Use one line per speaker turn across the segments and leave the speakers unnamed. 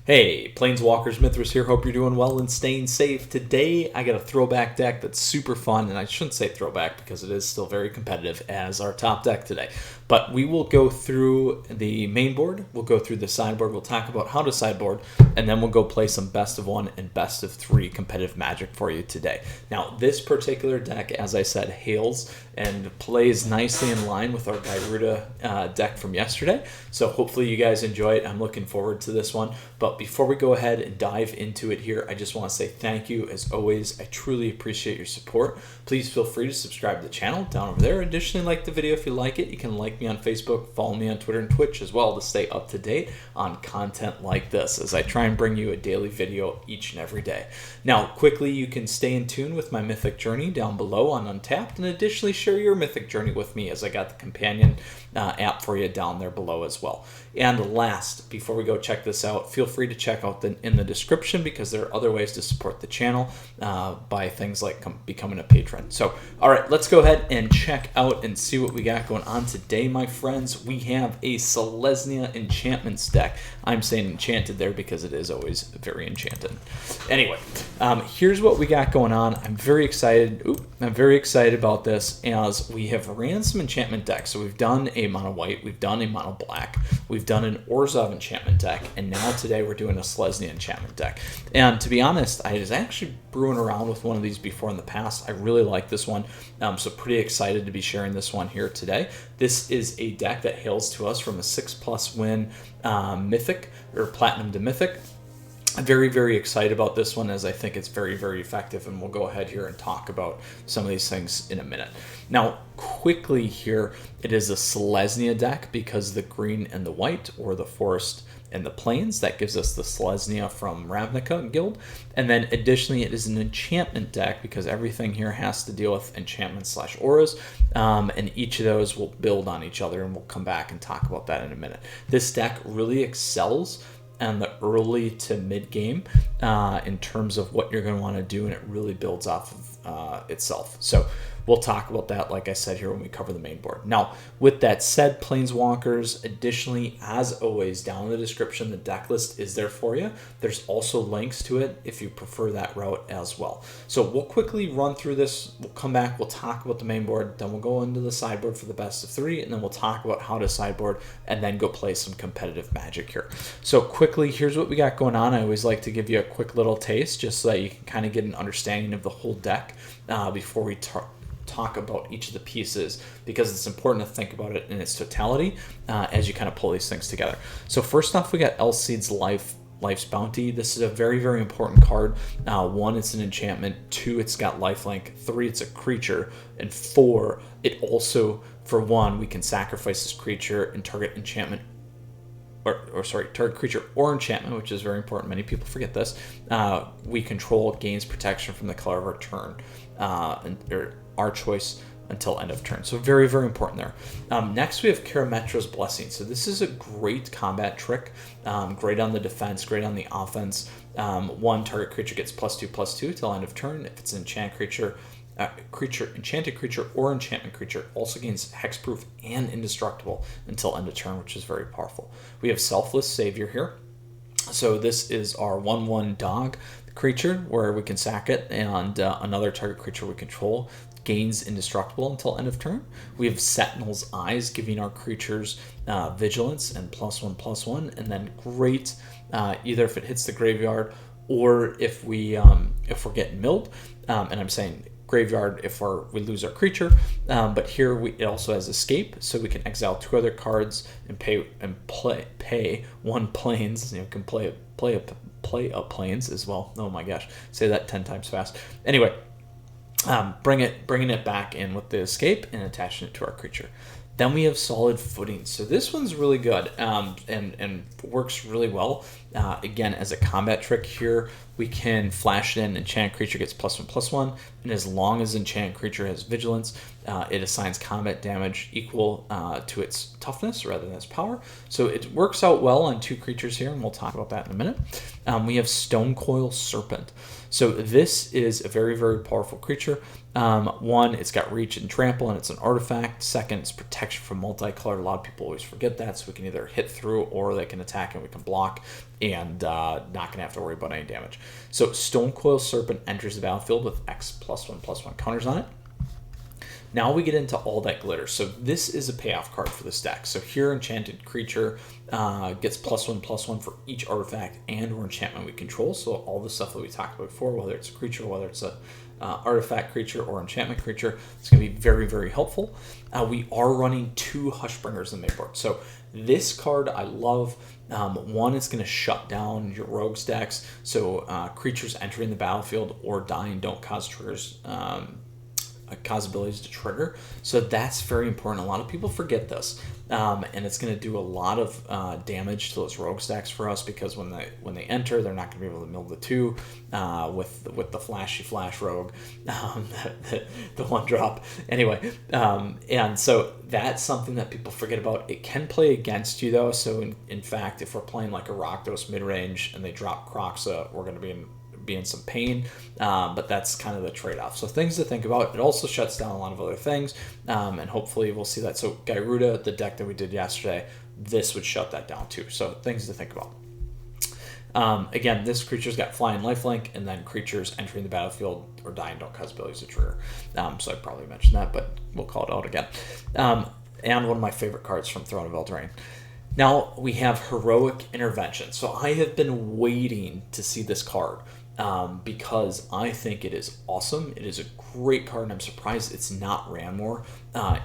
Hey, Planeswalkers, Mythras here. Hope you're doing well and staying safe. Today, I got a throwback deck that's super fun, and I shouldn't say throwback because it is still very competitive as our top deck today. But we will go through the main board, we'll go through the sideboard, we'll talk about how to sideboard, and then we'll go play some best of 1 and best of 3 competitive Magic for you today. Now, this particular deck, as I said, hails and plays nicely in line with our Garuda deck from yesterday. So hopefully you guys enjoy it. I'm looking forward to this one. But before we go ahead and dive into it here, I just want to say thank you. As always, I truly appreciate your support. Please feel free to subscribe to the channel down over there. Additionally, like the video if you like it. You can like me on Facebook, follow me on Twitter and Twitch as well to stay up to date on content like this as I try and bring you a daily video each and every day. Now, quickly, you can stay in tune with my Mythic journey down below on Untapped, and additionally share your Mythic journey with me as I got the companion app for you down there below as well. And last, before we go check this out, feel free to check out in the description because there are other ways to support the channel by things like becoming a patron. So, all right, let's go ahead and check out and see what we got going on today, my friends. We have a Selesnya Enchantments deck. I'm saying enchanted there because it is always very enchanted. Anyway, here's what we got going on. I'm very excited. I'm very excited about this as we have ran some enchantment decks. So we've done a mono white, we've done a mono black, we've done an Orzhov enchantment deck, and now today we're doing a Selesnya enchantment deck. And to be honest, I was actually brewing around with one of these before in the past. I really like this one, so pretty excited to be sharing this one here today. This is a deck that hails to us from a 6+ win Mythic, or Platinum to Mythic. I'm very, very excited about this one as I think it's very, very effective, and we'll go ahead here and talk about some of these things in a minute. Now, quickly here, it is a Selesnya deck because the green and the white, or the forest and the plains, that gives us the Selesnya from Ravnica Guild. And then additionally, it is an enchantment deck because everything here has to deal with enchantments / auras, and each of those will build on each other, and we'll come back and talk about that in a minute. This deck really excels and the early to mid game in terms of what you're going to want to do, and it really builds off of itself. So we'll talk about that, like I said, here when we cover the main board. Now, with that said, Planeswalkers, additionally, as always, down in the description, the deck list is there for you. There's also links to it if you prefer that route as well. So we'll quickly run through this. We'll come back, we'll talk about the main board, then we'll go into the sideboard for the best of 3, and then we'll talk about how to sideboard, and then go play some competitive Magic here. So quickly, here's what we got going on. I always like to give you a quick little taste just so that you can kind of get an understanding of the whole deck before we talk about each of the pieces, because it's important to think about it in its totality as you kind of pull these things together. So first off, we got Alseid's Life's Bounty. This is a very, very important card. 1, it's an enchantment. 2, it's got lifelink. 3, it's a creature. And 4, it also, for 1, we can sacrifice this creature and target enchantment target creature or enchantment, which is very important. Many people forget this. We control gains protection from the color of our turn, or our choice until end of turn. So very, very important there. Next, we have Karametra's Blessing. So this is a great combat trick. Great on the defense, great on the offense. 1, target creature gets +2/+2 till end of turn. If it's an enchanted creature or enchantment creature, also gains hexproof and indestructible until end of turn, which is very powerful. We have Selfless Savior here. So this is our 1/1 dog creature where we can sack it, and another target creature we control gains indestructible until end of turn. We have Sentinel's Eyes, giving our creatures vigilance and +1/+1, and then great either if it hits the graveyard or if we're getting milled, and I'm saying graveyard if we lose our creature, but here it also has escape, so we can exile 2 other cards and pay 1 plains. You can play a plains as well. Oh my gosh, say that 10 times fast. Anyway, bringing it back in with the escape and attaching it to our creature. Then we have Solid Footing. So this one's really good and works really well. Again, as a combat trick here, we can flash it in. Enchanted creature gets +1/+1, and as long as enchanted creature has vigilance, it assigns combat damage equal to its toughness rather than its power. So it works out well on 2 creatures here, and we'll talk about that in a minute. We have Stonecoil Serpent. So this is a very, very powerful creature. 1, it's got reach and trample, and it's an artifact. 2nd, it's protection from multicolor. A lot of people always forget that, so we can either hit through or they can attack and we can block. and not going to have to worry about any damage. So Stonecoil Serpent enters the battlefield with X +1/+1 counters on it. Now we get into All That Glitters. So this is a payoff card for this deck. So here, Enchanted Creature gets +1/+1 for each artifact and or enchantment we control. So all the stuff that we talked about before, whether it's a creature, whether it's a artifact creature or enchantment creature, it's going to be very, very helpful. We are running 2 Hushbringers in the main board. So this card I love. One, it's going to shut down your rogue stacks. So creatures entering the battlefield or dying don't cause triggers. Cause abilities to trigger, so that's very important. A lot of people forget this, and it's going to do a lot of damage to those rogue stacks for us, because when they enter, they're not going to be able to mill the 2 with the flashy flash rogue, the 1-drop anyway, and so that's something that people forget about. It can play against you though. So in fact, if we're playing like a Rakdos mid range and they drop Kroxa, we're going to be in some pain, but that's kind of the trade-off. So things to think about. It also shuts down a lot of other things, and hopefully we'll see that. So Gyruda, the deck that we did yesterday, this would shut that down too. So things to think about. Again, this creature's got flying lifelink, and then creatures entering the battlefield or dying don't cause abilities to trigger. So I probably mentioned that, but we'll call it out again. And one of my favorite cards from Throne of Eldraine. Now we have Heroic Intervention. So I have been waiting to see this card, because I think it is awesome. It is a great card, and I'm surprised it's not ran more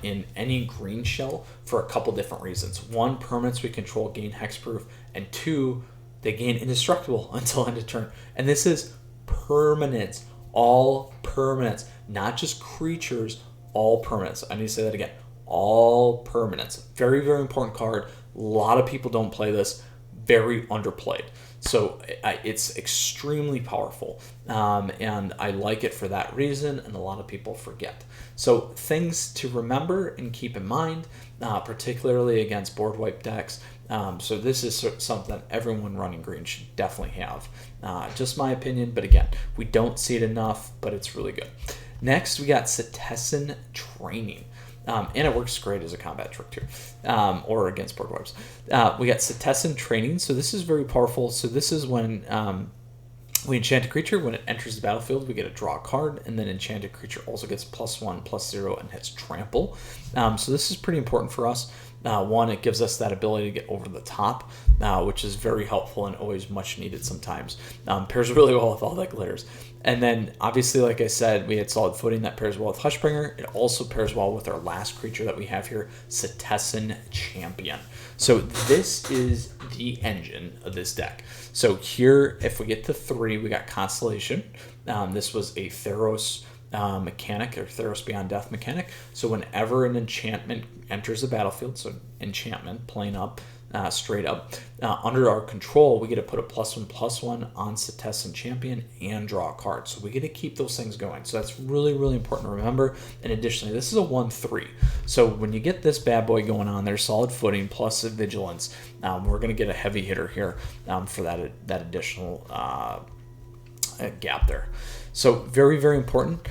in any green shell for a couple different reasons. 1, permanents we control gain hexproof, and 2, they gain indestructible until end of turn. And this is permanents, all permanents, not just creatures, all permanents. I need to say that again, all permanents. Very, very important card. A lot of people don't play this, very underplayed. So it's extremely powerful, and I like it for that reason, and a lot of people forget. So things to remember and keep in mind, particularly against board wipe decks. So this is something that everyone running green should definitely have. Just my opinion, but again, we don't see it enough, but it's really good. Next, we got Setessan Training. And it works great as a combat trick too, or against board wipes. We got Setessan Training, so this is very powerful. So this is when we enchant a creature. When it enters the battlefield, we get to draw a card, and then enchanted creature also gets +1/+0 and hits trample. So this is pretty important for us. 1, it gives us that ability to get over the top, which is very helpful and always much needed sometimes. Pairs really well with All That Glitters. And then, obviously, like I said, we had Solid Footing that pairs well with Hushbringer. It also pairs well with our last creature that we have here, Setessan Champion. So this is the engine of this deck. So here, if we get to 3, we got Constellation. This was a Theros mechanic, or Theros Beyond Death mechanic. So whenever an enchantment enters the battlefield, so enchantment playing up, straight up, under our control, we get to put a +1/+1 on Setessan Champion and draw a card. So we get to keep those things going. So that's really, really important to remember. And additionally, this is a 1/3. So when you get this bad boy going on, there's Solid Footing plus a Vigilance. We're going to get a heavy hitter here for that additional gap there. So very, very important.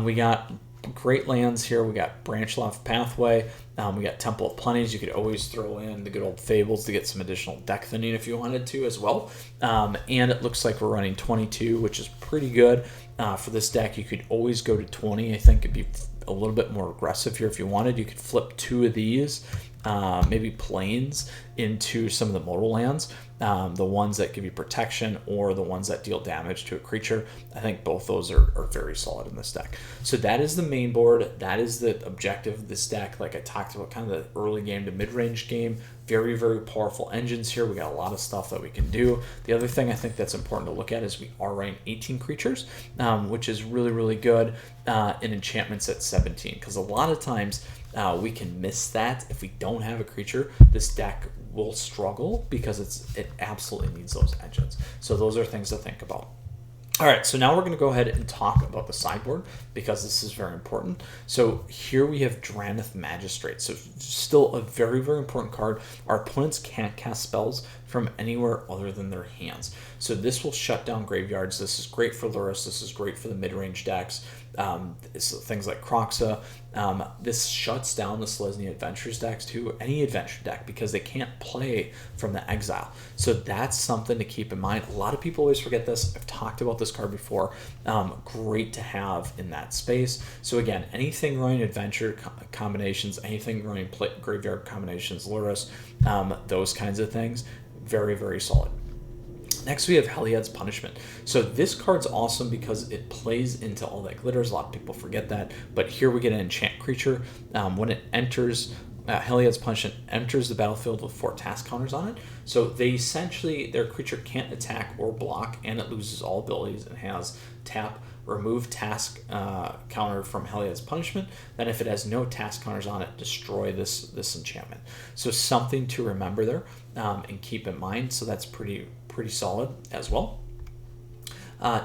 We got great lands here. We got Branchloft Pathway. We got Temple of Plenties. You could always throw in the good old Fables to get some additional deck thinning if you wanted to as well. And it looks like we're running 22, which is pretty good for this deck. You could always go to 20. I think it'd be a little bit more aggressive here if you wanted. You could flip 2 of these, maybe planes, into some of the modal lands, the ones that give you protection or the ones that deal damage to a creature. I think both those are very solid in this deck. So that is the main board. That is the objective of this deck. Like I talked about, kind of the early game to mid-range game. Very, very powerful engines here. We got a lot of stuff that we can do. The other thing I think that's important to look at is we are running 18 creatures, which is really, really good, in enchantments at 17, because a lot of times we can miss that. If we don't have a creature, this deck will struggle because it absolutely needs those engines. So those are things to think about. All right, so now we're going to go ahead and talk about the sideboard, because this is very important. So here we have Drannith Magistrate. So still a very, very important card. Our opponents can't cast spells from anywhere other than their hands. So this will shut down graveyards. This is great for Lurrus. This is great for the mid-range decks. So things like Croxa. This shuts down the Selesnya Adventures decks too, any adventure deck, because they can't play from the exile. So that's something to keep in mind. A lot of people always forget this. I've talked about this card before. Great to have in that space. So again, anything running adventure combinations, anything running graveyard combinations, Luris, those kinds of things, very, very solid. Next, we have Heliod's Punishment. So this card's awesome because it plays into all that glitters. A lot of people forget that. But here we get an enchant creature. When it enters, Heliod's Punishment enters the battlefield with 4 task counters on it. So they essentially, their creature can't attack or block, and it loses all abilities and has tap, remove task counter from Heliod's Punishment. Then if it has no task counters on it, destroy this enchantment. So something to remember there and keep in mind. So that's pretty solid as well.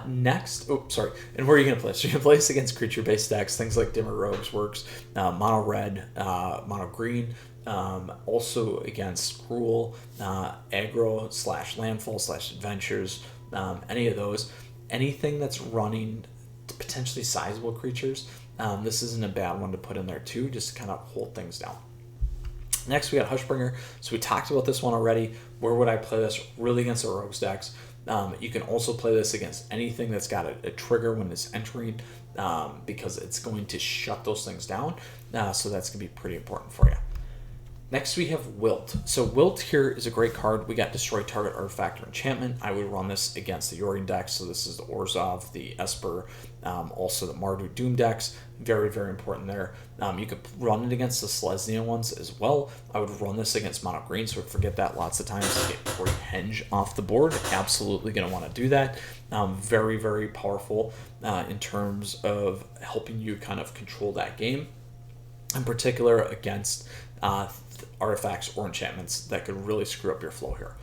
Next, and where are you going to play this? You're going to play this against creature-based decks, things like Dimmer Rogues works, mono red, mono green, also against Gruul, aggro / landfall / adventures, any of those. Anything that's running potentially sizable creatures, this isn't a bad one to put in there too, just to kind of hold things down. Next, we got Hushbringer. So we talked about this one already. Where would I play this? Really against the Rogues decks. You can also play this against anything that's got a trigger when it's entering, because it's going to shut those things down. So that's going to be pretty important for you. Next, we have Wilt. So Wilt here is a great card. We got Destroy Target Artifact or Enchantment. I would run this against the Yorion decks. So this is the Orzhov, the Esper, also the Mardu Doom decks. Very, very important there. You could run it against the Selesnya ones as well. I would run this against mono green, so forget that lots of times to get Great Henge off the board. Absolutely going to want to do that. Very, very powerful in terms of helping you kind of control that game. In particular against artifacts or enchantments that could really screw up your flow here.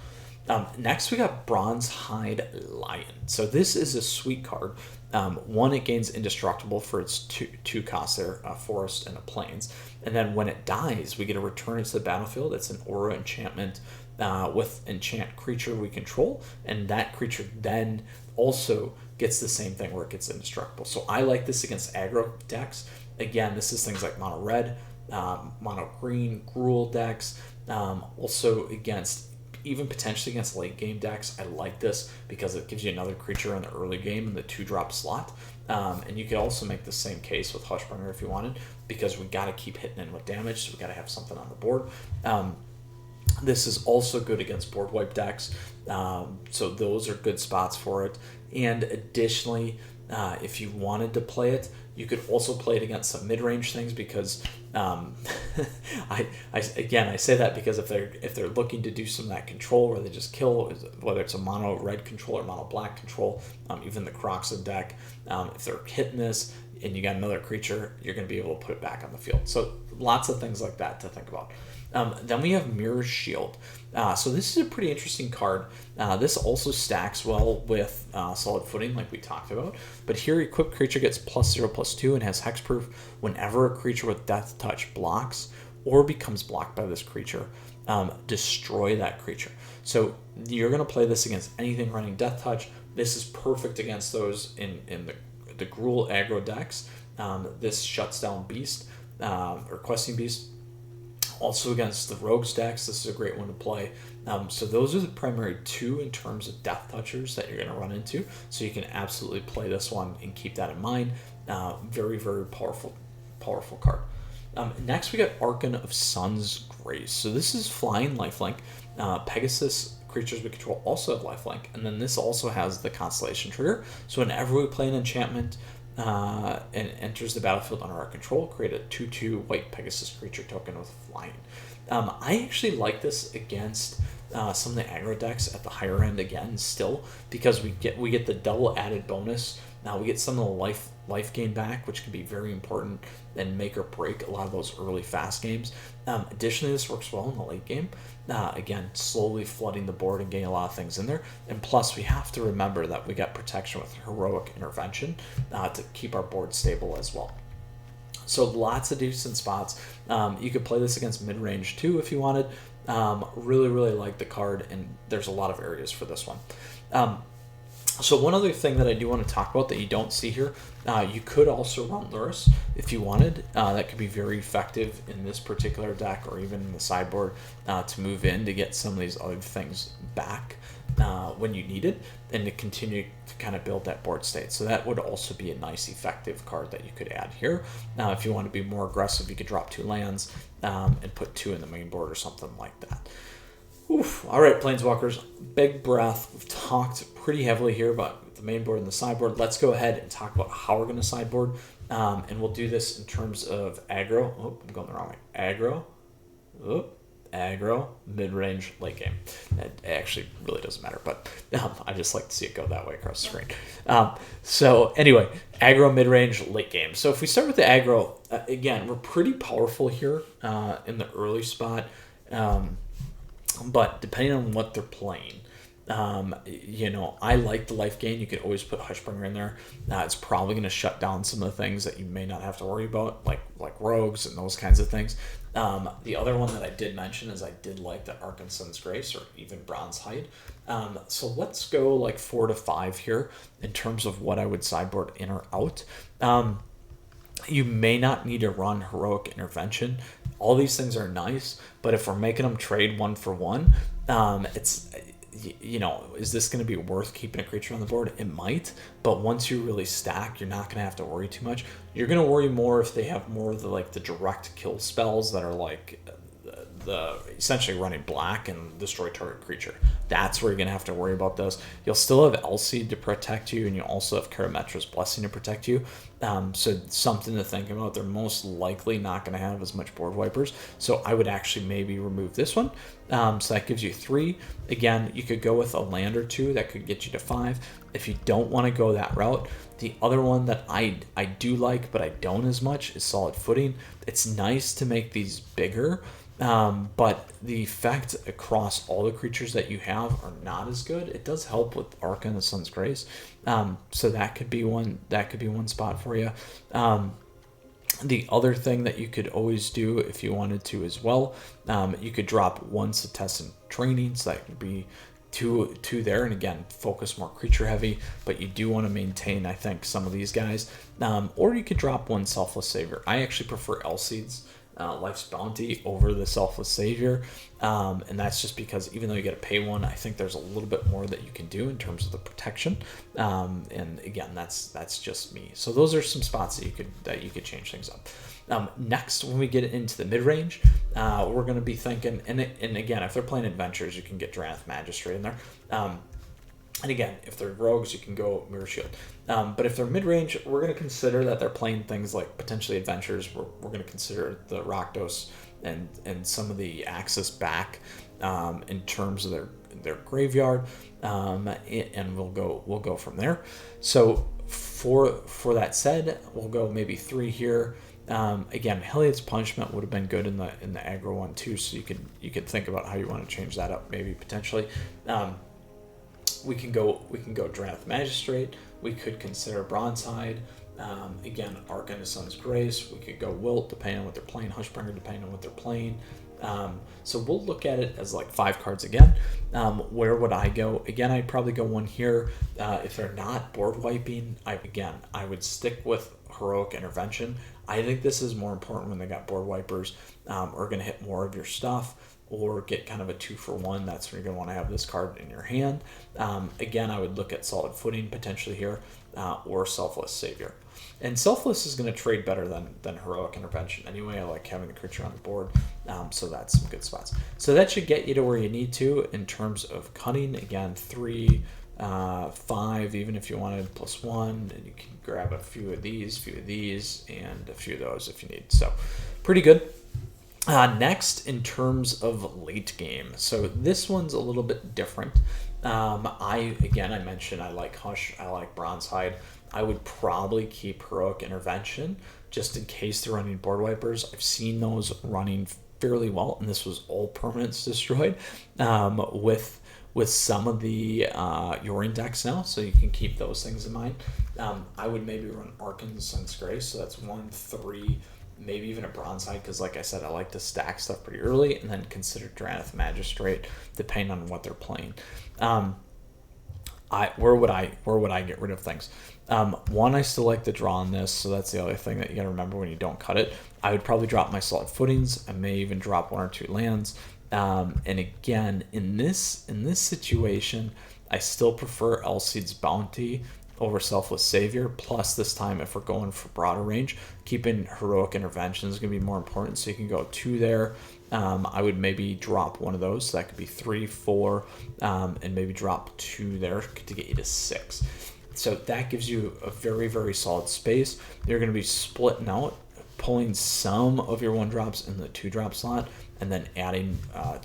Next, we got Bronzehide Lion. So this is a sweet card. One, it gains indestructible for its two costs there, a forest and a plains. And then when it dies, we get to return it to the battlefield. It's an aura enchantment with enchant creature we control, and that creature then also gets the same thing where it gets indestructible. So I like this against aggro decks. Again, this is things like mono red, mono green, Gruul decks, also against, even potentially against late game decks. I like this because it gives you another creature in the early game in the 2-drop slot. And you could also make the same case with Hushbringer if you wanted, because we got to keep hitting in with damage, so we got to have something on the board. This is also good against board wipe decks, so those are good spots for it. And additionally, if you wanted to play it, you could also play it against some mid-range things, because I say that because if they're looking to do some of that control where they just kill, whether it's a mono red control or mono black control, even the Croxa deck, if they're hitting this and you got another creature, you're going to be able to put it back on the field. So lots of things like that to think about. Then we have Mirror's Shield. So this is a pretty interesting card. This also stacks well with Solid Footing, like we talked about. But here, equipped creature gets +0/+2 and has hexproof whenever a creature with Death Touch blocks or becomes blocked by this creature. Destroy that creature. So you're going to play this against anything running Death Touch. This is perfect against those in the Gruul aggro decks. This shuts down Beast or Questing Beast. Also against the Rogues decks, this is a great one to play. So those are the primary two in terms of Death Touchers that you're going to run into. So you can absolutely play this one and keep that in mind. Very, very powerful card. Next, we got Archon of Sun's Grace. So this is flying lifelink. Pegasus creatures we control also have lifelink. And then this also has the Constellation trigger. So whenever we play an enchantment and enters the battlefield under our control, create a 2/2 white Pegasus creature token with flying. I actually like this against some of the aggro decks at the higher end again still, because we get the double added bonus. Now we get some of the life gain back, which can be very important and make or break a lot of those early fast games. Additionally, this works well in the late game. Again, slowly flooding the board and getting a lot of things in there. And plus, we have to remember that we got protection with Heroic Intervention to keep our board stable as well. So lots of decent spots. You could play this against mid-range too if you wanted. Really, really like the card, and there's a lot of areas for this one. So one other thing that I do want to talk about that you don't see here, you could also run Lurrus if you wanted. That could be very effective in this particular deck or even in the sideboard to move in to get some of these other things back when you need it and to continue to kind of build that board state. So that would also be a nice effective card that you could add here. Now, if you want to be more aggressive, you could drop 2 lands and put 2 in the main board or something like that. Oof. All right, Planeswalkers, big breath. We've talked pretty heavily here about the main board and the sideboard. Let's go ahead and talk about how we're going to sideboard. And we'll do this in terms of aggro. Oh, I'm going the wrong way. Aggro, mid-range, late game. It actually really doesn't matter, but I just like to see it go that way across the screen. So anyway, aggro, mid-range, late game. So if we start with the aggro, again, we're pretty powerful here in the early spot. But depending on what they're playing, I like the life gain. You could always put Hushbringer in there. It's probably going to shut down some of the things that you may not have to worry about, like rogues and those kinds of things. The other one that I did mention is I did like the Arkansas's Grace or even Bronzehide. So let's go like 4 to 5 here in terms of what I would sideboard in or out. You may not need to run Heroic Intervention. All these things are nice, but if we're making them trade 1 for 1, it's, is this going to be worth keeping a creature on the board? It might, but once you really stack, you're not going to have to worry too much. You're going to worry more if they have more of the direct kill spells that are like the essentially running black and destroy target creature. That's where you're going to have to worry about those. You'll still have Alseid to protect you, and you also have Karametra's Blessing to protect you. So something to think about. They're most likely not going to have as much board wipers. So I would actually maybe remove this one. So that gives you 3. Again, you could go with a land or 2 that could get you to 5. If you don't want to go that route, the other one that I do like, but I don't as much, is Solid Footing. It's nice to make these bigger. But the effect across all the creatures that you have are not as good. It does help with Arca and the Sun's Grace. So that could be one spot for you. The other thing that you could always do if you wanted to as well, you could drop 1 Setessan Training, so that could be two there, and again, focus more creature heavy, but you do want to maintain, I think, some of these guys. Or you could drop 1 Selfless Savior. I actually prefer Alseid's Life's Bounty over the Selfless Savior, and that's just because even though you got to pay 1, I think there's a little bit more that you can do in terms of the protection. And again, that's just me. So those are some spots that you could change things up. Next, when we get into the mid-range, we're going to be thinking, and again, if they're playing adventures, you can get Drannith Magistrate in there. And again, if they're rogues, you can go Mirror Shield. But if they're mid-range, we're going to consider that they're playing things like potentially adventures. We're going to consider the Rakdos and some of the access back in terms of their graveyard, and we'll go from there. So for that said, we'll go maybe 3 here. Again, Heliod's Punishment would have been good in the aggro one too, so you could think about how you want to change that up, maybe potentially. We can go Drannith Magistrate. We could consider Bronzehide. Again, Arc and the Sun's Grace. We could go Wilt, depending on what they're playing. Hushbringer, depending on what they're playing. So we'll look at it as like 5 cards again. Where would I go? Again, I'd probably go 1 here. If they're not board wiping, I would stick with Heroic Intervention. I think this is more important when they got board wipers, or going to hit more of your stuff, or get kind of a 2 for 1. That's when you're going to want to have this card in your hand. Again, I would look at Solid Footing potentially here, or Selfless Savior. And Selfless is going to trade better than Heroic Intervention anyway. I like having the creature on the board, so that's some good spots. So that should get you to where you need to in terms of cutting. Again, 3, 5, even if you wanted +1, and you can grab a few of these, and a few of those if you need. So pretty good. Next, in terms of late game, so this one's a little bit different. I mentioned I like Hush, I like Bronzehide. I would probably keep Heroic Intervention just in case they're running board wipers. I've seen those running fairly well, and this was all permanents destroyed with some of the Yorion decks now, so you can keep those things in mind. I would maybe run Arcan's Sun's Grace, so that's 1, 3, maybe even a Bronzehide, because like I said, I like to stack stuff pretty early, and then consider Drannith Magistrate depending on what they're playing. where would I get rid of things? One, I still like the draw on this, so that's the other thing that you gotta remember when you don't cut it. I would probably drop my solid footings. I may even drop 1 or 2 lands. And again, in this situation, I still prefer Alseid's Bounty over Selfless Savior. Plus, this time, if we're going for broader range, keeping Heroic Intervention is going to be more important. So you can go 2 there. I would maybe drop one of those. So that could be 3, 4, and maybe drop 2 there to get you to 6. So that gives you a very, very solid space. You're going to be splitting out, pulling some of your 1-drops in the 2-drop slot, and then adding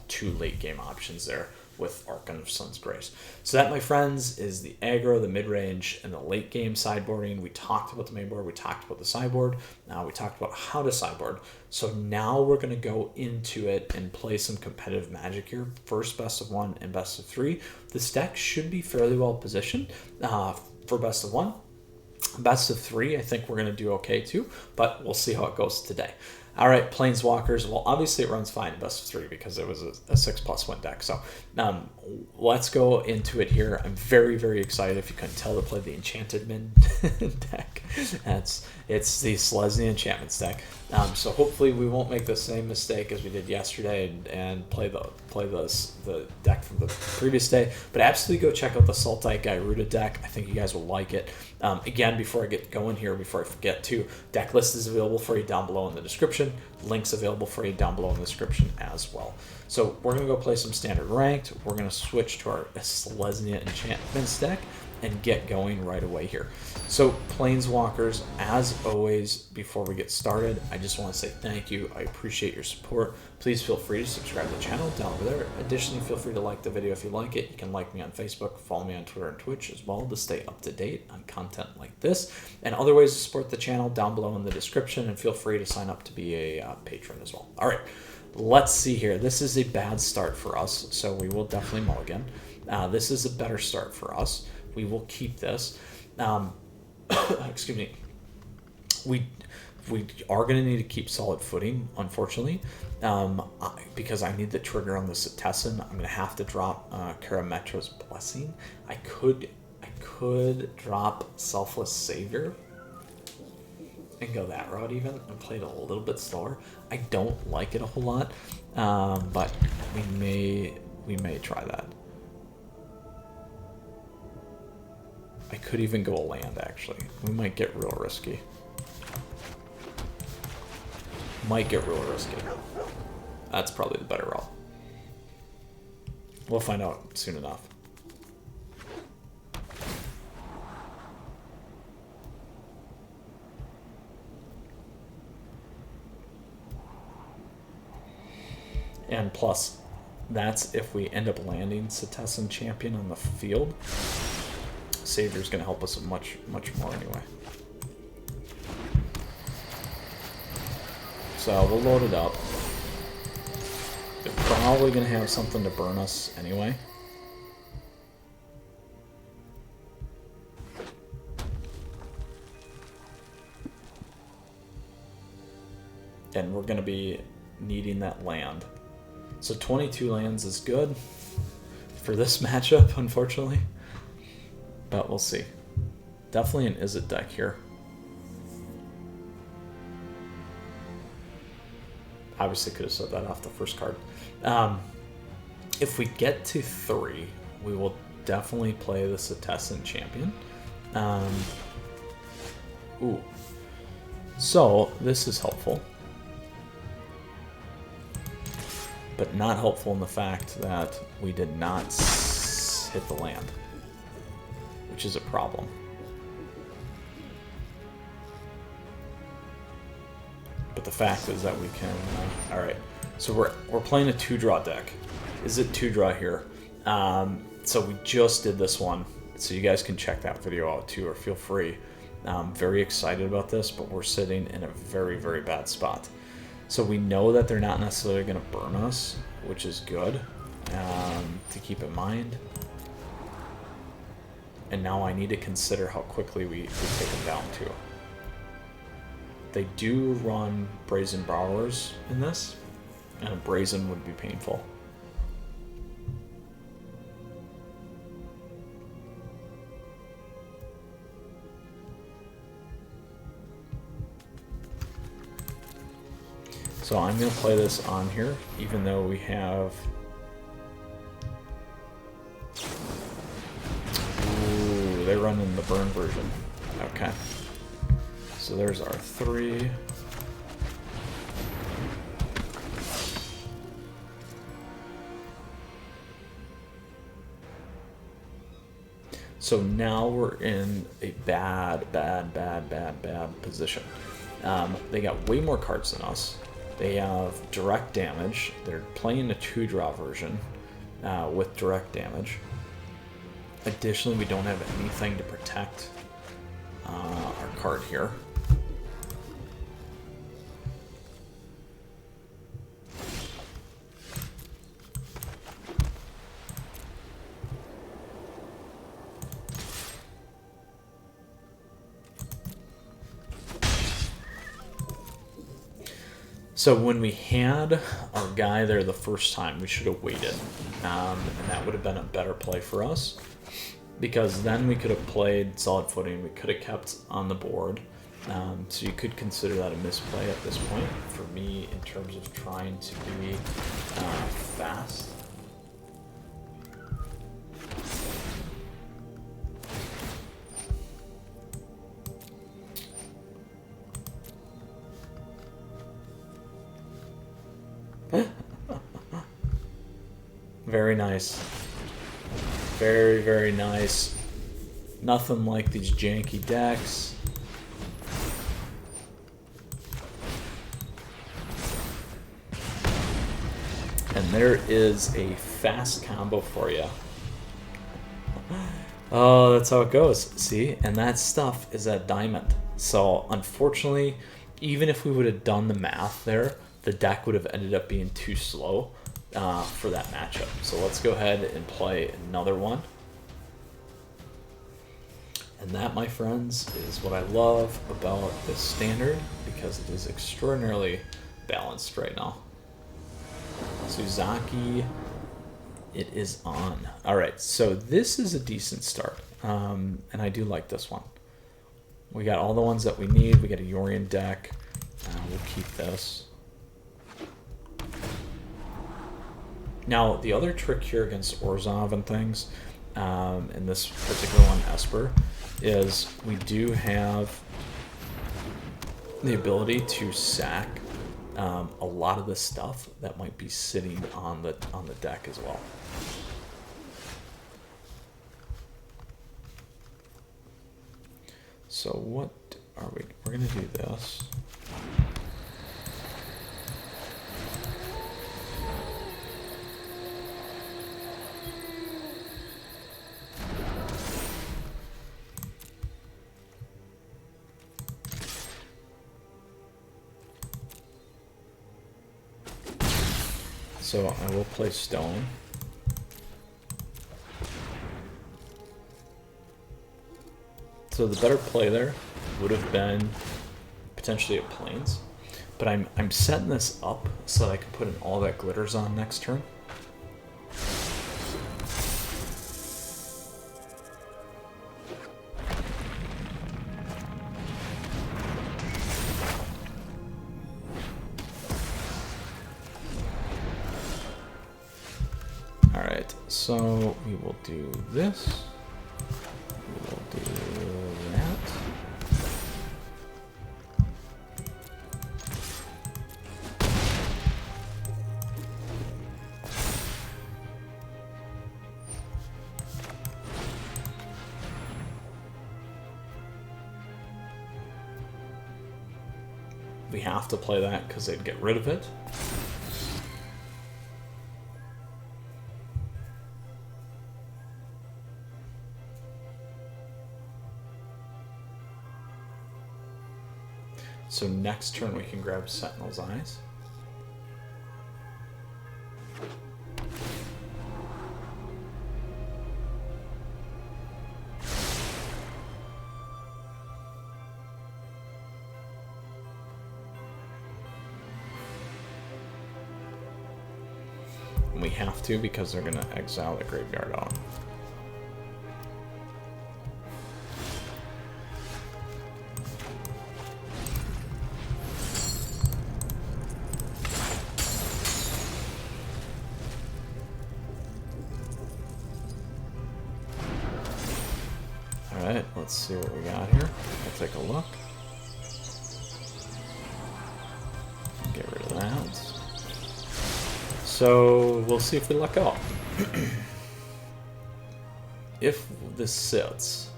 2 late game options there with Archon of Sun's Grace. So that, my friends, is the aggro, the mid-range, and the late game sideboarding. We talked about the main board, we talked about the sideboard, we talked about how to sideboard. So now we're going to go into it and play some competitive Magic here. First best of 1 and best of 3. This deck should be fairly well positioned for best of 1. Best of 3, I think we're going to do okay too, but we'll see how it goes today. All right, Planeswalkers. Well, obviously it runs fine in best of 3 because it was a 6+ win deck. So let's go into it here. I'm very, very excited, if you couldn't tell, to play the Enchantment deck. It's the Selesnya Enchantments deck. So hopefully we won't make the same mistake as we did yesterday and play the deck from the previous day. But absolutely go check out the Sultai Gyruda deck. I think you guys will like it. Again, before I get going here, before I forget to, deck list is available for you down below in the description. Links available for you down below in the description as well. So we're going to go play some standard ranked. We're going to switch to our Selesnya Enchantments deck and get going right away here. So Planeswalkers, as always, before we get started, I just want to say thank you. I appreciate your support. Please feel free to subscribe to the channel down over there. Additionally, feel free to like the video if you like it. You can like me on Facebook, follow me on Twitter and Twitch as well to stay up to date on content like this. And other ways to support the channel down below in the description, and feel free to sign up to be a patron as well. All right, let's see here. This is a bad start for us, so we will definitely mulligan. This is a better start for us. We will keep this. Excuse me. We are going to need to keep solid footing, unfortunately, because I need the trigger on the Setessan. I'm going to have to drop Karametra's Blessing. I could drop Selfless Savior and go that route even and play it a little bit slower. I don't like it a whole lot, but we may try that. I could even go a land, actually. We might get real risky. That's probably the better route. We'll find out soon enough. And plus, that's if we end up landing Setessan Champion on the field. Savior's going to help us much more anyway. So we'll load it up. They're probably going to have something to burn us anyway. And we're going to be needing that land. So 22 lands is good for this matchup, unfortunately. But we'll see. Definitely an Izzet deck here. Obviously could have said that off the first card. If we get to 3, we will definitely play the Setessan Champion. Ooh. So this is helpful. But not helpful in the fact that we did not hit the land, which is a problem. But the fact is that we can... Alright, so we're playing a 2-draw deck. Is it 2-draw here? So we just did this one, so you guys can check that video out too, or feel free. I'm very excited about this, but we're sitting in a very, very bad spot. So we know that they're not necessarily going to burn us, which is good to keep in mind. And now I need to consider how quickly we take them down too. They do run Brazen Borrowers in this, and a Brazen would be painful. So I'm going to play this on here, even though we have... Ooh, they're running the burn version. Okay. So there's our 3. So now we're in a bad position. They got way more cards than us. They have direct damage. They're playing a 2-draw version with direct damage. Additionally, we don't have anything to protect our card here. So when we had our guy there the first time, we should have waited. And that would have been a better play for us. Because then we could have played solid footing, we could have kept on the board. So you could consider that a misplay at this point. For me, in terms of trying to be fast. Very nice. Very, very nice. Nothing like these janky decks. And there is a fast combo for you. Oh, that's how it goes. See? And that stuff is at diamond. So, unfortunately, even if we would have done the math there, the deck would have ended up being too slow for that matchup. So let's go ahead and play another one. And that, my friends, is what I love about this standard, because it is extraordinarily balanced right now. Suzaki, it is on. All right, so this is a decent start, and I do like this one. We got all the ones that we need. We got a Yorion deck. We'll keep this. Now, the other trick here against Orzhov and things, in this particular one, Esper, is we do have the ability to sack a lot of the stuff that might be sitting on the deck as well. So what are we? We're gonna do this. So I will play Stone. So the better play there would have been potentially a Plains, but I'm setting this up so that I can put in all that glitters on next turn. So we will do this. We will do that. We have to play that because they'd get rid of it. So next turn we can grab Sentinel's Eyes. And we have to because they're going to exile the graveyard on. Alright, let's see what we got here. I'll take a look. Get rid of that. So, we'll see if we luck out. If this sits...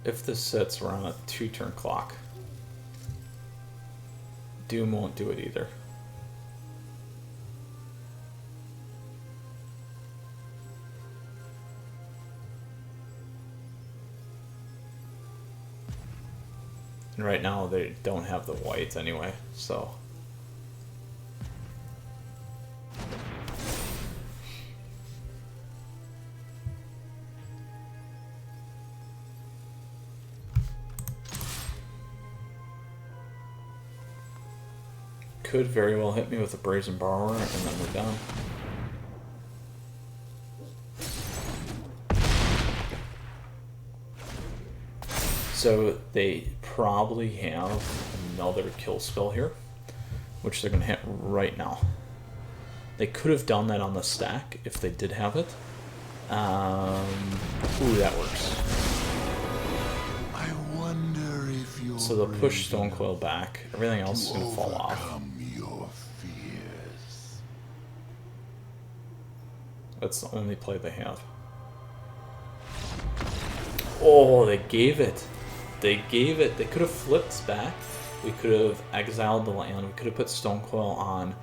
If this sits, we're on a 2-turn clock. Doom won't do it either. And right now they don't have the white anyway, so... Could very well hit me with a Brazen Borrower, and then we're done. So they probably have another kill spell here, which they're going to hit right now. They could have done that on the stack if they did have it. Ooh, that works.
I wonder if you're
so they'll push Stonecoil back. Everything else is going to fall off.
Your fears.
That's the only play they have. Oh, they gave it. They gave it. They could have flipped back. We could have exiled the land. We could have put Stonecoil on,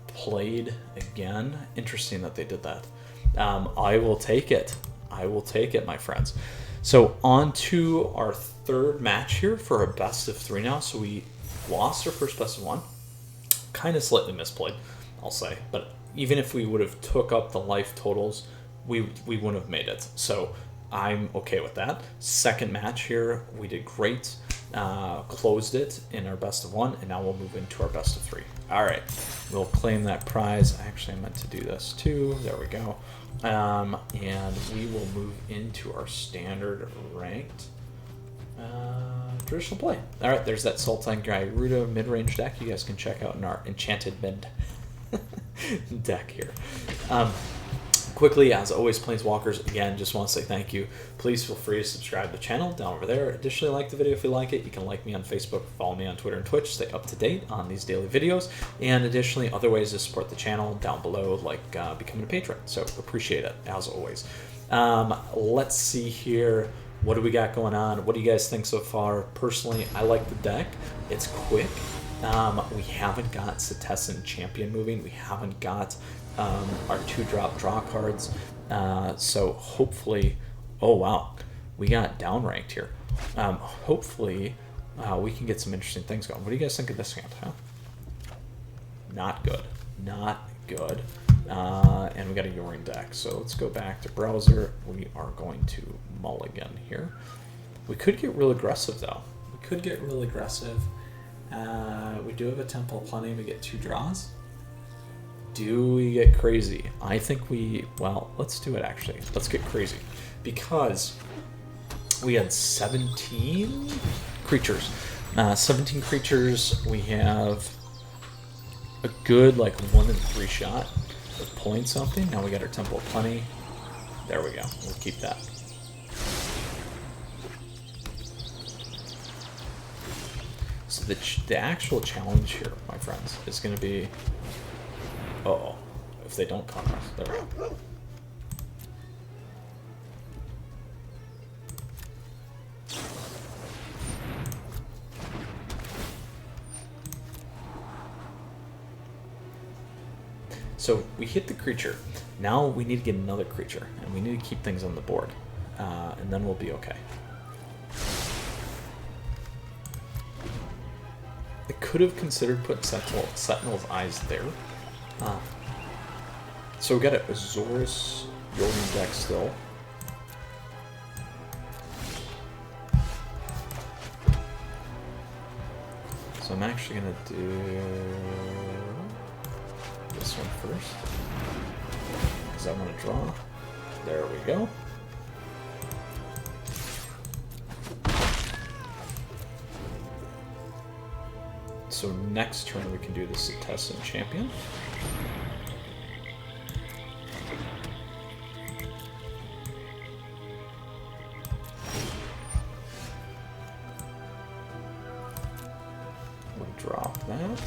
played again. Interesting that they did that. I will take it. I will take it, my friends. So on to our third match here for a best of 3 now. So we lost our first best of 1. Kind of slightly misplayed, I'll say. But even if we would have took up the life totals, we wouldn't have made it. So I'm okay with that. Second match here, we did great. Closed it in our best of 1, and now we'll move into our best of 3. All right, we'll claim that prize. Actually, I meant to do this too. There we go. And we will move into our standard ranked traditional play. All right, there's that Sultan Gyruda mid-range deck you guys can check out in our enchanted mid deck here. Quickly, as always, Planeswalkers, again, just want to say thank you. Please feel free to subscribe to the channel down over there. Additionally, like the video if you like it. You can like me on Facebook, follow me on Twitter and Twitch, stay up to date on these daily videos. And additionally, other ways to support the channel down below, like becoming a patron. So appreciate it, as always. Let's see here. What do we got going on? What do you guys think so far? Personally, I like the deck. It's quick. We haven't got Setessan Champion moving. We haven't got our 2-drop draw cards. So hopefully, oh wow, we got downranked here. Hopefully we can get some interesting things going. What do you guys think of this hand, huh? Not good. Not good. And we got a Yorin deck. So let's go back to browser. We are going to mulligan here. We could get real aggressive though. We could get real aggressive. We do have a Temple of Plenty. We get 2 draws. Do we get crazy? I think we, well, let's do it actually. Let's get crazy. Because we had 17 creatures. 17 creatures. We have a good, like, 1 in 3 shot of pulling something. Now we got our Temple of Plenty. There we go. We'll keep that. So the actual challenge here, my friends, is going to be... Uh-oh. If they don't counter us. There we go. So we hit the creature. Now we need to get another creature, and we need to keep things on the board. And then we'll be okay. I could have considered putting Sentinel's Eyes there. So we got a Azorus Yorin deck still. So I'm actually going to do this one first, because I want to draw. There we go. So next turn we can do the Setessan Champion. We'll drop that.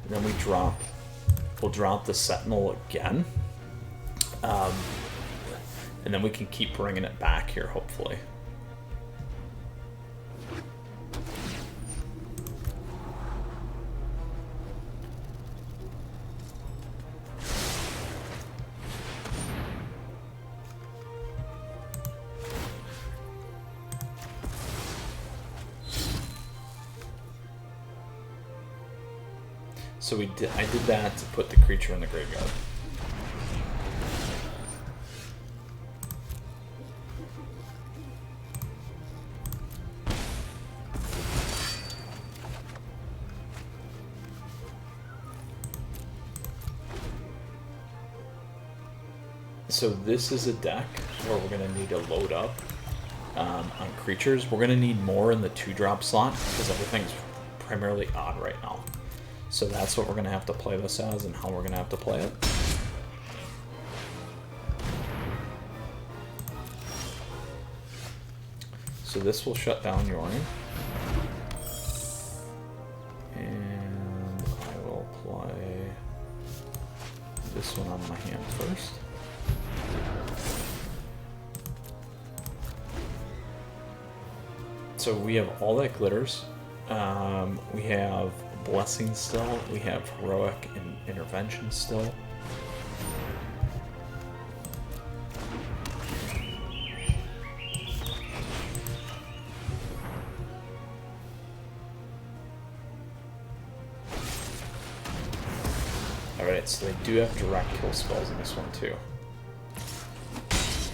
Then we'll drop the Sentinel again. And then we can keep bringing it back here, hopefully. So I did that to put the creature in the graveyard. So this is a deck where we're going to need to load up on creatures. We're going to need more in the 2-drop slot because everything's primarily odd right now. So that's what we're going to have to play this as and how we're going to have to play it. So this will shut down Yorion. And I will play this one on my hand first. So we have all that glitters. We have Blessing still. We have Heroic and Intervention still. Alright, so they do have direct kill spells in this one too.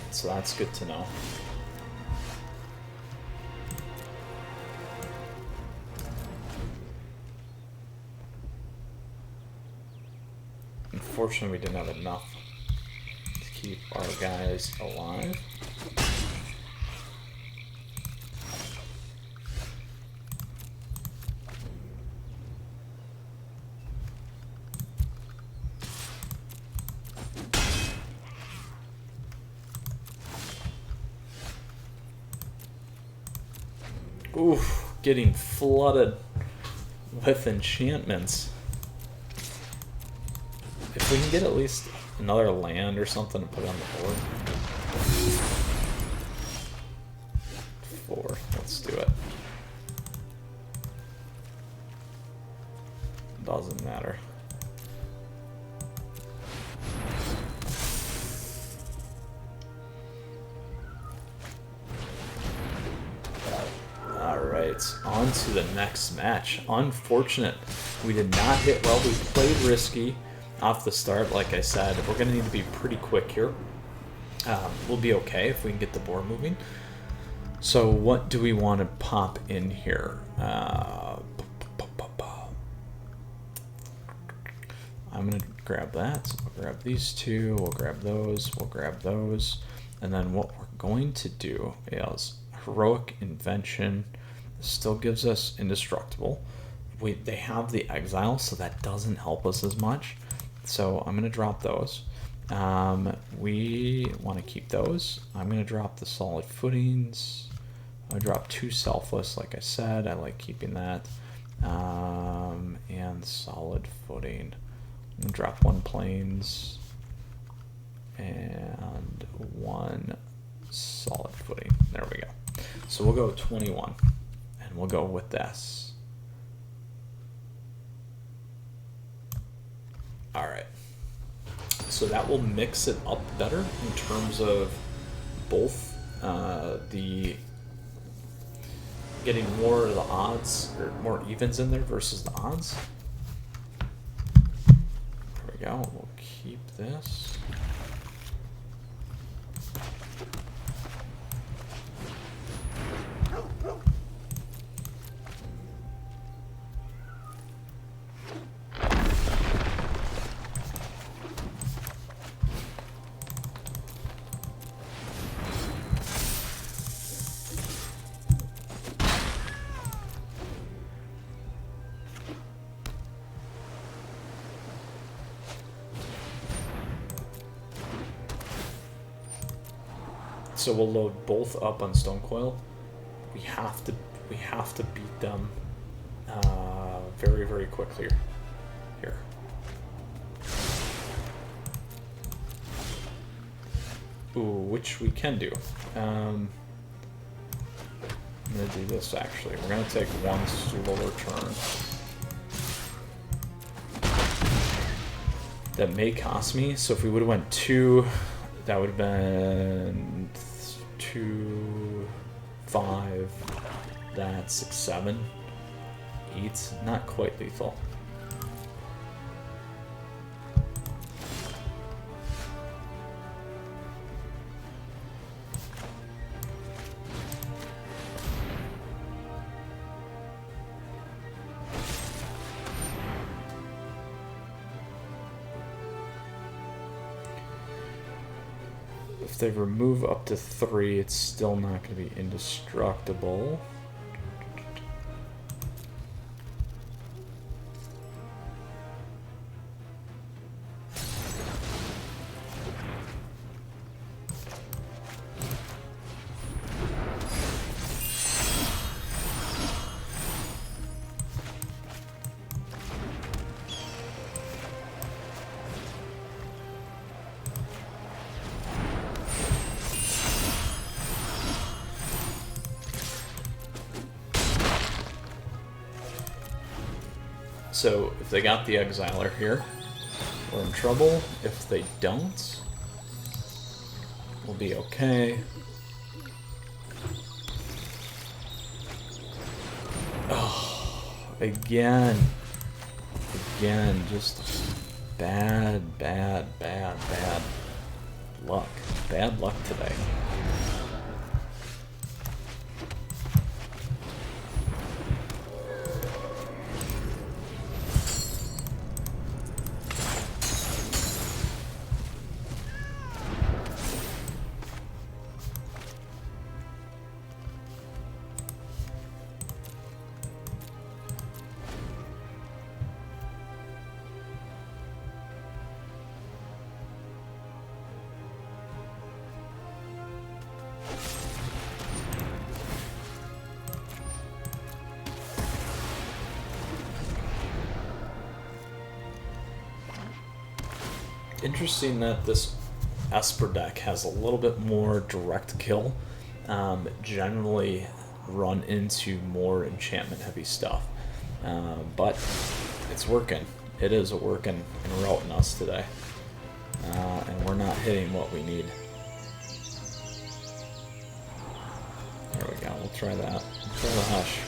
So that's good to know. Unfortunately, we didn't have enough to keep our guys alive. Oof, getting flooded with enchantments. If we can get at least another land or something to put on the board. 4, let's do it. Doesn't matter. Alright, on to the next match. Unfortunate. We did not hit well. We played risky off the start, like I said. We're going to need to be pretty quick here. We'll be okay if we can get the board moving. So what do we want to pop in here? I'm going to grab that. So we'll grab these two. We'll grab those. We'll grab those. And then what we're going to do is Heroic Invention. This still gives us Indestructible. They have the Exile, so that doesn't help us as much. So I'm going to drop those. We want to keep those. I'm going to drop the Solid Footings. I'll drop 2 Selfless, like I said. I like keeping that. And Solid Footing. I'm going to drop 1 Plains and 1 Solid Footing. There we go. So we'll go 21, and we'll go with this. Alright, so that will mix it up better in terms of both the getting more of the odds, or more evens in there versus the odds. There we go, we'll keep this. so we'll load both up on Stone Coil. We have to beat them very, very quickly here. Ooh, which we can do. I'm gonna do this actually. We're gonna take one slower turn. That may cost me, so if we would have went 2, that would have been 2, 5, that's 6, 7, 8, not quite lethal. If they remove up to 3, it's still not going to be indestructible. So if they got the Exiler here, we're in trouble. If they don't, we'll be okay. Oh, again, just bad luck. Bad luck today. Interesting that this Esper deck has a little bit more direct kill. Generally run into more enchantment heavy stuff. But it's working. It is working and routing us today. And we're not hitting what we need. There we go. We'll try that. We'll try the Hush.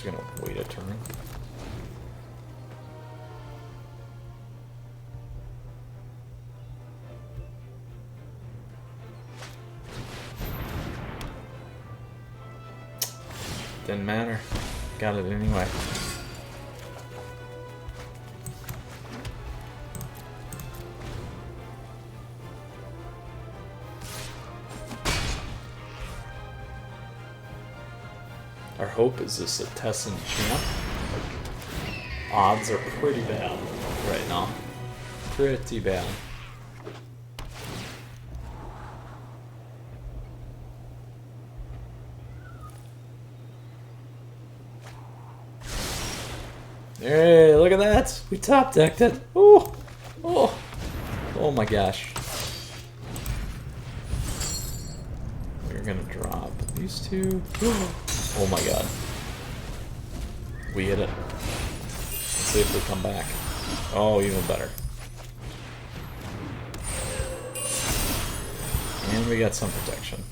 Gonna wait a turn. Didn't matter. Got it anyway. Our hope is this Setessan Champ. Odds are pretty bad right now. Pretty bad. Hey, look at that! We top decked it. Oh, oh, oh my gosh! We're gonna drop these two. Oh my god. We hit it. Let's see if they come back. Oh, even better. And we got some protection.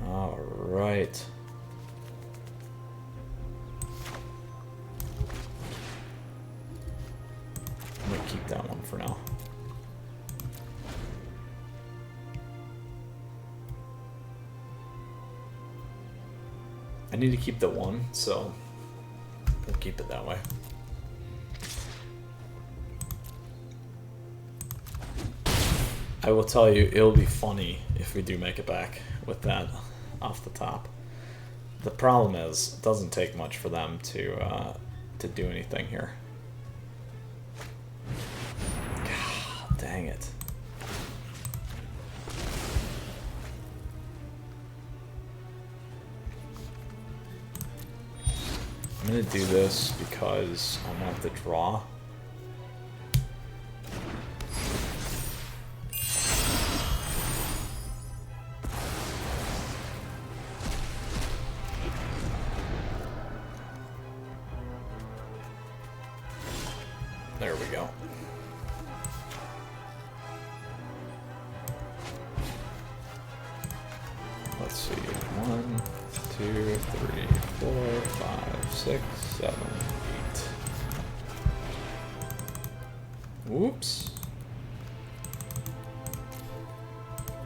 Alright. I'm gonna keep that one for now. I need to keep the 1, so we'll keep it that way. I will tell you, it'll be funny if we do make it back with that off the top. The problem is, it doesn't take much for them to do anything here. God, dang it. I'm gonna do this because I want the draw. There we go. Let's see. 1, 2, 3, 4, 5, 6, 7, 8. Whoops.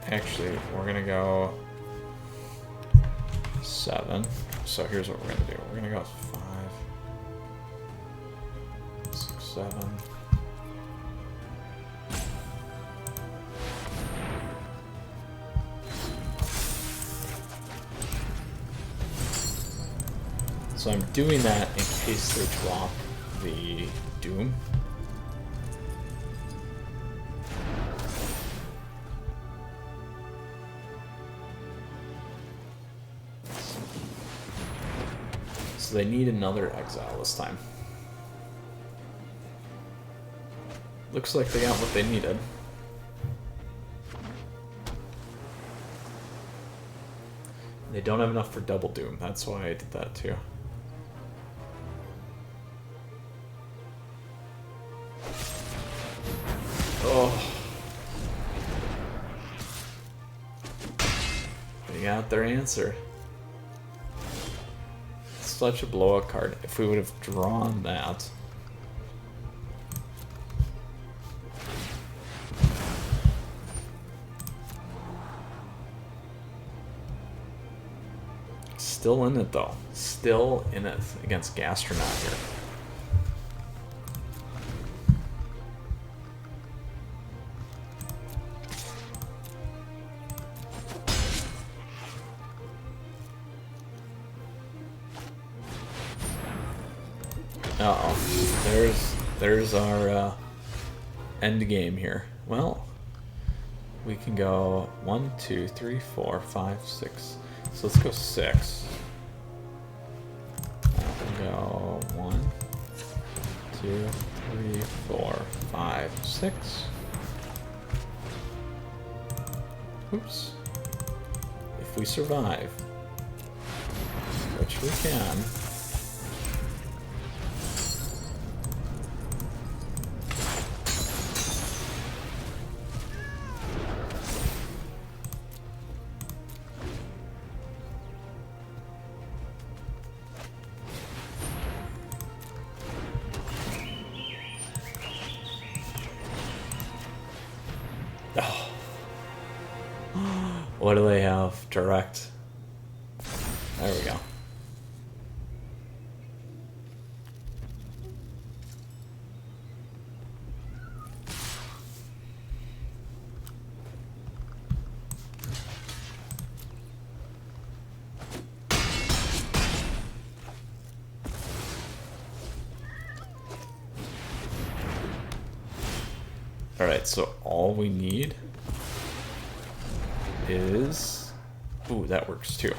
Actually, we're gonna go 7. So here's what we're gonna do. We're gonna go 5, 6, 7. So I'm doing that in case they drop the Doom. So they need another exile this time. Looks like they got what they needed. They don't have enough for double Doom, that's why I did that too. Oh. They got their answer. Such a blowout card. If we would have drawn that. Still in it though. Still in it against Gastronaut here. Uh-oh. There's our end game here. Well, we can go 1, 2, 3, 4, 5, 6. So let's go 6. We'll go 1, 2, 3, 4, 5, 6. Oops. If we survive, which we can. What do they have? Direct. There we go. Alright, so all we need is... Ooh, that works too. Do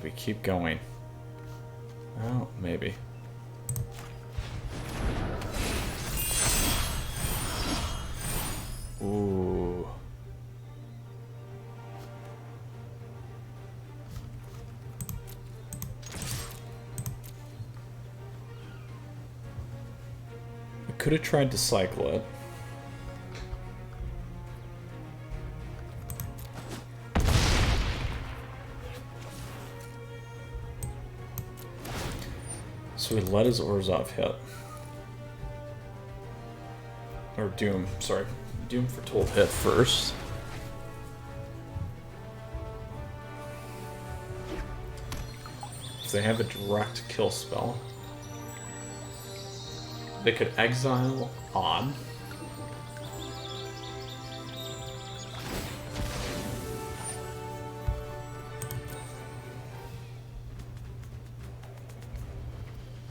we keep going? Oh, maybe. Ooh. I could have tried to cycle it. So he let his Orzhov hit. or Doom, sorry. Doom for Told Hit first. If they have a direct kill spell, they could exile Odd.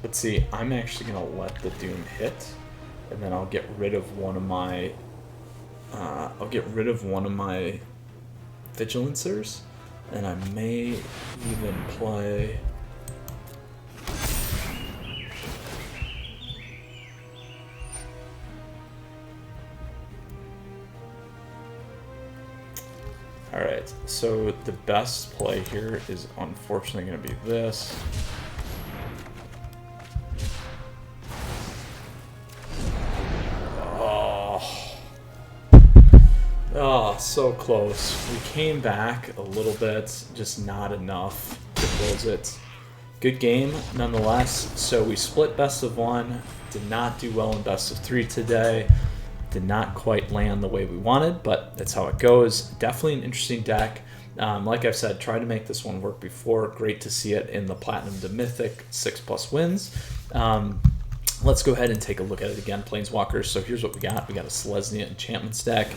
Let's see, I'm actually going to let the Doom hit, and then I'll get rid of one of my Vigilancers, and I may even play... Alright, so the best play here is unfortunately going to be this. Oh, so close. We came back a little bit, just not enough to close it. Good game, nonetheless. So we split best of one, did not do well in best of three today. Did not quite land the way we wanted, but that's how it goes. Definitely an interesting deck. Like I've said, tried to make this one work before. Great to see it in the Platinum to Mythic 6+ wins. Let's go ahead and take a look at it again, Planeswalkers. So here's what we got. We got a Selesnya Enchantments deck.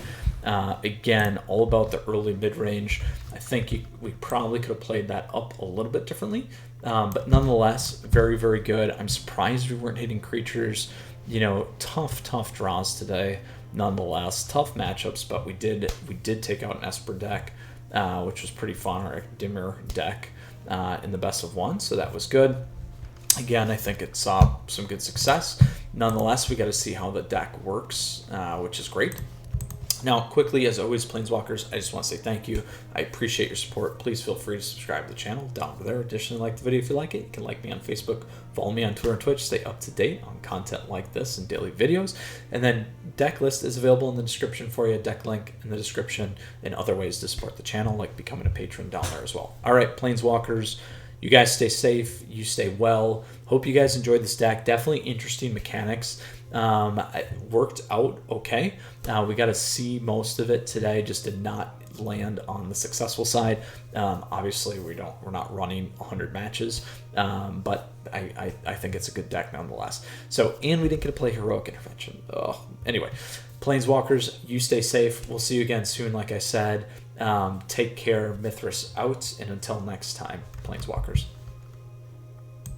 Again, all about the early mid-range. I think we probably could have played that up a little bit differently. But nonetheless, very, very good. I'm surprised we weren't hitting creatures. You know, tough draws today. Nonetheless, tough matchups, but we did take out an Esper deck, which was pretty fun, or a Dimmer deck in the best of one, so that was good. Again, I think it saw some good success. Nonetheless, we got to see how the deck works, which is great. Now, quickly, as always, Planeswalkers, I just want to say thank you. I appreciate your support. Please feel free to subscribe to the channel down there. Additionally, like the video if you like it. You can like me on Facebook, follow me on Twitter and Twitch, stay up to date on content like this and daily videos. And then deck list is available in the description for you, deck link in the description, and other ways to support the channel, like becoming a patron down there as well. All right, Planeswalkers, you guys stay safe, you stay well. Hope you guys enjoyed this deck. Definitely interesting mechanics. It worked out okay. We got to see most of it today. Just did not land on the successful side. Obviously, we're not running 100 matches, but I think it's a good deck nonetheless. So, and we didn't get to play Heroic Intervention. Anyway, Planeswalkers, you stay safe. We'll see you again soon. Like I said, take care. Mythras out, and until next time, Planeswalkers.